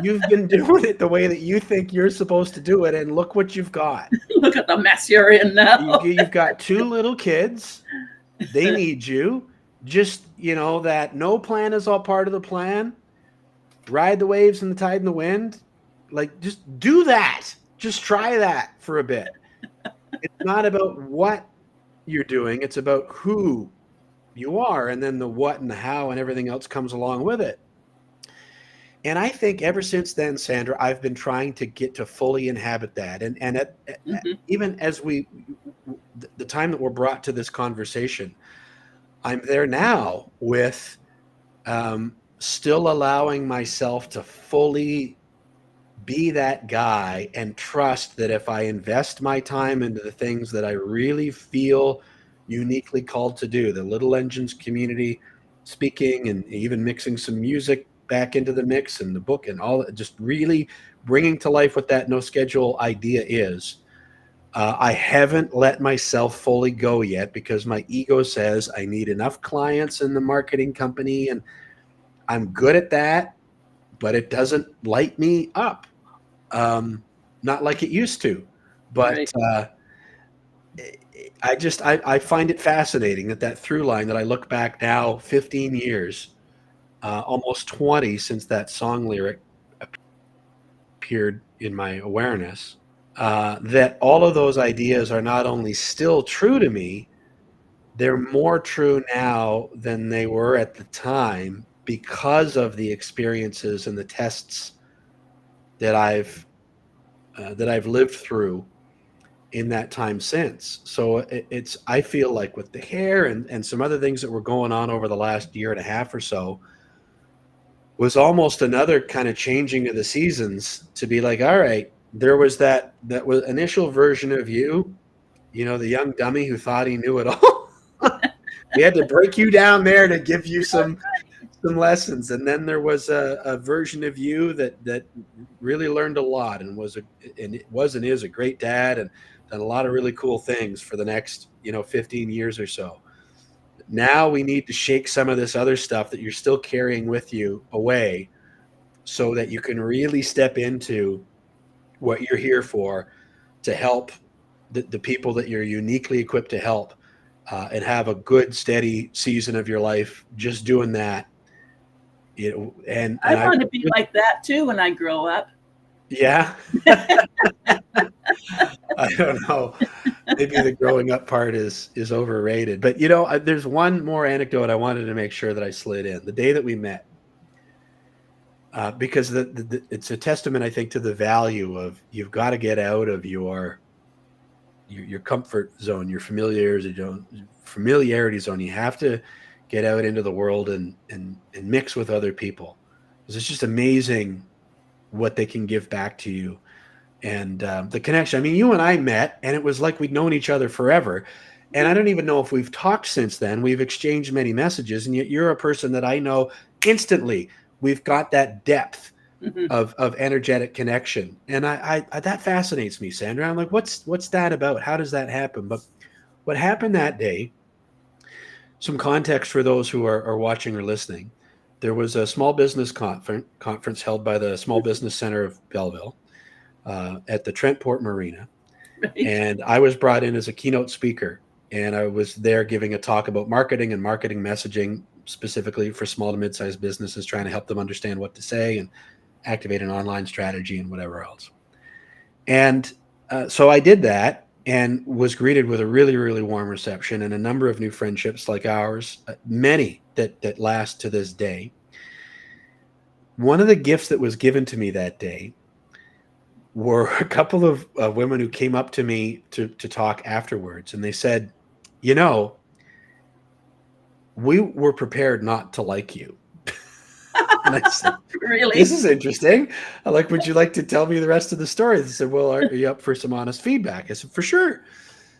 You've been doing it the way that you think you're supposed to do it, and look what you've got. Look at the mess you're in now. You've got two little kids. They need you. Just, that no plan is all part of the plan. Ride the waves and the tide and the wind. Like, just do that. Just try that for a bit. It's not about what you're doing. It's about who you are. And then the what and the how and everything else comes along with it. And I think ever since then, Sandra, I've been trying to get to fully inhabit that. Even as the time that we're brought to this conversation, I'm there now with still allowing myself to fully be that guy and trust that if I invest my time into the things that I really feel uniquely called to do, the Little Engines community, speaking and even mixing some music back into the mix and the book and all, just really bringing to life what that no schedule idea is. I haven't let myself fully go yet because my ego says I need enough clients in the marketing company and I'm good at that, but it doesn't light me up. Not like it used to, but Right. I find it fascinating that through line that I look back now 15 years, almost 20 since that song lyric appeared in my awareness, that all of those ideas are not only still true to me, they're more true now than they were at the time because of the experiences and the tests that I've lived through in that time since. So I feel like with the hair and some other things that were going on over the last year and a half or so was almost another kind of changing of the seasons to be like, all right, there was that was initial version of you, the young dummy who thought he knew it all. We had to break you down there to give you some lessons. And then there was a version of you that really learned a lot and is a great dad and done a lot of really cool things for the next, 15 years or so. Now we need to shake some of this other stuff that you're still carrying with you away so that you can really step into what you're here for, to help the people that you're uniquely equipped to help, and have a good, steady season of your life just doing that. I want to be like that too when I grow up. Yeah. I don't know. Maybe the growing up part is overrated. But there's one more anecdote I wanted to make sure that I slid in. The day that we met, because it's a testament, I think, to the value of you've got to get out of your comfort zone, your familiarity zone. You have to get out into the world and mix with other people, because it's just amazing what they can give back to you. And the connection. I mean, you and I met, and it was like we'd known each other forever. And I don't even know if we've talked since then. We've exchanged many messages, and yet you're a person that I know instantly. We've got that depth of energetic connection, and I that fascinates me, Sandra. I'm like, what's that about? How does that happen? But what happened that day? Some context for those who are watching or listening. There was a small business conference held by the Small Business Center of Belleville at the Trentport Marina. Right. And I was brought in as a keynote speaker. And I was there giving a talk about marketing and marketing messaging, specifically for small to mid-sized businesses, trying to help them understand what to say and activate an online strategy and whatever else. And so I did that and was greeted with a really, really warm reception and a number of new friendships like ours, many that last to this day. One of the gifts that was given to me that day were a couple of women who came up to me to talk afterwards. And they said, we were prepared not to like you. And I said, Really? this is interesting. Would you like to tell me the rest of the story? They said, well, are you up for some honest feedback? I said, for sure.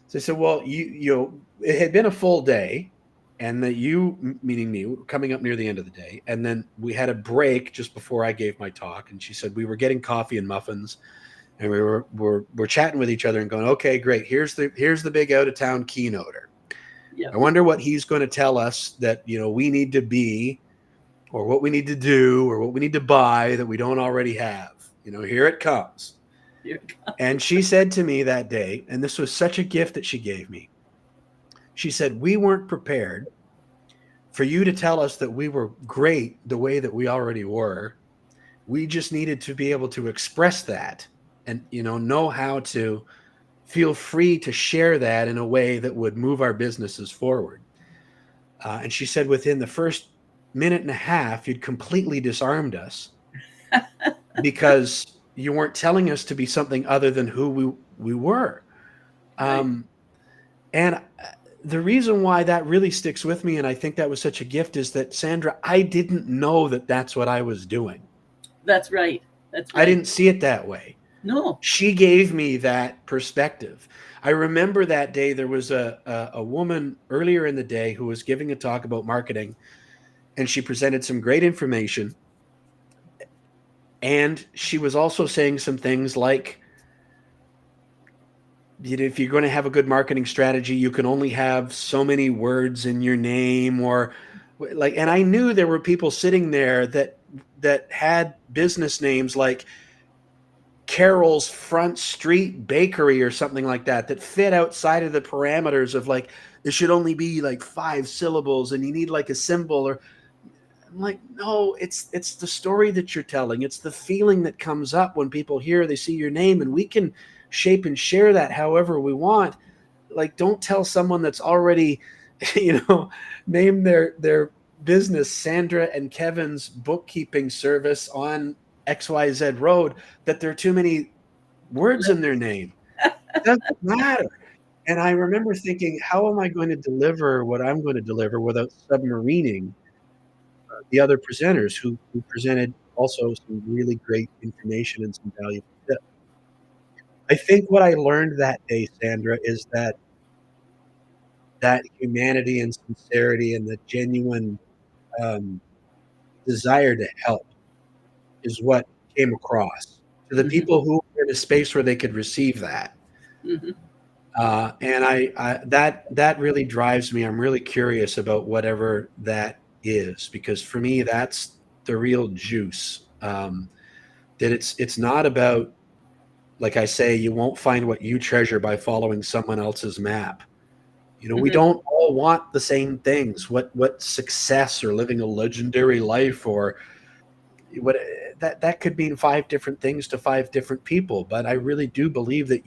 So they said, well, it had been a full day, and that you, meaning me, were coming up near the end of the day. And then we had a break just before I gave my talk. And she said, we were getting coffee and muffins, and we're chatting with each other and going, okay, great. Here's the big out of town keynoter. Yeah. I wonder what he's going to tell us that, we need to be, or what we need to do, or what we need to buy that we don't already have. Here it comes. And she said to me that day, and this was such a gift that she gave me. She said, we weren't prepared for you to tell us that we were great the way that we already were. We just needed to be able to express that and, know how to feel free to share that in a way that would move our businesses forward. And she said, within the first minute and a half, you'd completely disarmed us because you weren't telling us to be something other than who we were. Right. And the reason why that really sticks with me, and I think that was such a gift, is that, Sandra, I didn't know that that's what I was doing. That's right. I didn't see it that way. No. She gave me that perspective. I remember that day there was a woman earlier in the day who was giving a talk about marketing, and she presented some great information. And she was also saying some things like, if you're going to have a good marketing strategy, you can only have so many words in your name, and I knew there were people sitting there that had business names like Carol's Front Street Bakery or something like that fit outside of the parameters of it should only be 5 syllables and you need a symbol. Or I'm like, no, it's the story that you're telling. It's the feeling that comes up when people they see your name, and we can shape and share that however we want. Don't tell someone that's already, named their business Sandra and Kevin's bookkeeping service on XYZ Road that there are too many words in their name. It doesn't matter. And I remember thinking, how am I going to deliver what I'm going to deliver without submarining the other presenters who presented also some really great information and some valuable tips. I think what I learned that day, Sandra, is that humanity and sincerity and the genuine desire to help is what came across to the people who were in a space where they could receive that. Mm-hmm. And I that really drives me. I'm really curious about whatever that is, because for me, that's the real juice. That it's not about, like I say, you won't find what you treasure by following someone else's map. We don't all want the same things. What success or living a legendary life or what that could mean 5 different things to 5 different people, but I really do believe that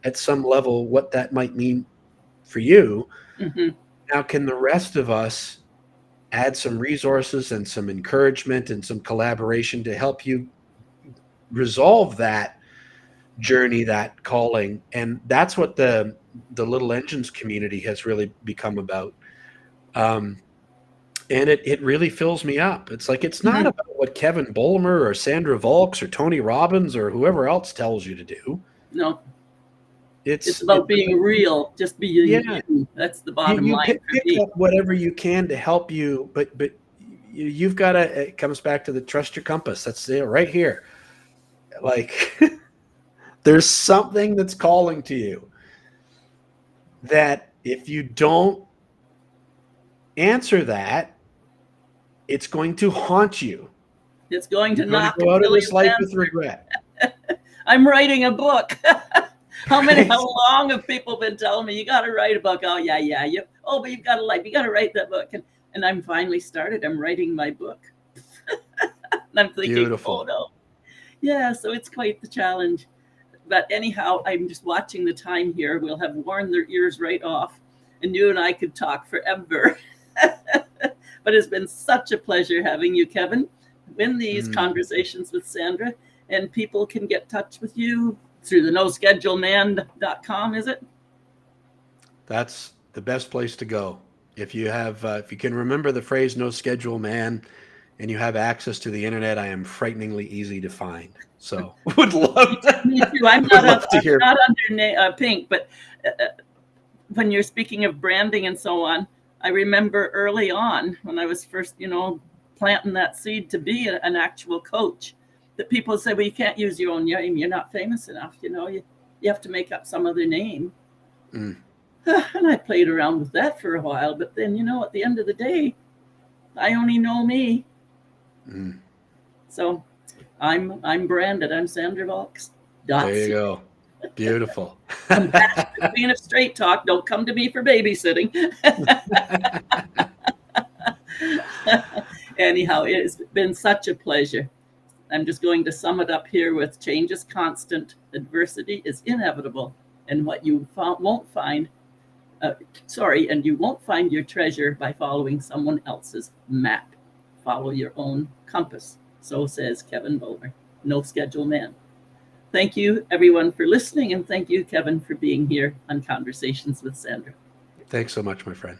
at some level what that might mean for you. Hmm. Now, can the rest of us add some resources and some encouragement and some collaboration to help you resolve that journey, that calling? And that's what the Little Engines community has really become about. And it really fills me up. It's like, it's not Hmm. about what Kevin Bulmer or Sandra Volks or Tony Robbins or whoever else tells you to do. No, it's It's about being real, just being yeah, you. That's the you, bottom you line pick, for pick me. up whatever you can to help you, but you've got to, it comes back to the trust your compass. That's it right here. Like, there's something that's calling to you that if you don't answer that, it's going to haunt you. It's going to You're going to knock go out of until this you life with answer. regret. I'm writing a book. How Right? long have people been telling me you got to write a book? Oh yeah, yeah. But you've got to write that book. And I'm finally started. I'm writing my book. And I'm thinking, oh Beautiful. no. Yeah, so it's quite the challenge. But anyhow, I'm just watching the time here. We'll have worn their ears right off. And you and I could talk forever. But it's been such a pleasure having you, Kevin, in these Mm, conversations with Sandra. And people can get in touch with you through the noscheduleman.com, is it? that's the best place to go. If you can remember the phrase "no schedule man," and you have access to the internet, I am frighteningly easy to find. So would love Me to, too. I'm would not love to hear. under pink, but when you're speaking of branding and so on, I remember early on when I was first, planting that seed to be an actual coach, that people say, well, you can't use your own name. You're not famous enough. You have to make up some other name. Mm, And I played around with that for a while. But then, at the end of the day, I only know me. mm. So I'm branded. I'm Sandra Volks. There you go. Beautiful. Compassionate queen of straight talk. Don't come to me for babysitting. Anyhow, it has been such a pleasure. I'm just going to sum it up here with change is constant, adversity is inevitable, and what you won't find, and you won't find your treasure by following someone else's map. Follow your own compass. So says Kevin Bulmer, no schedule man. Thank you, everyone, for listening, and thank you, Kevin, for being here on Conversations with Sandra. Thanks so much, my friend.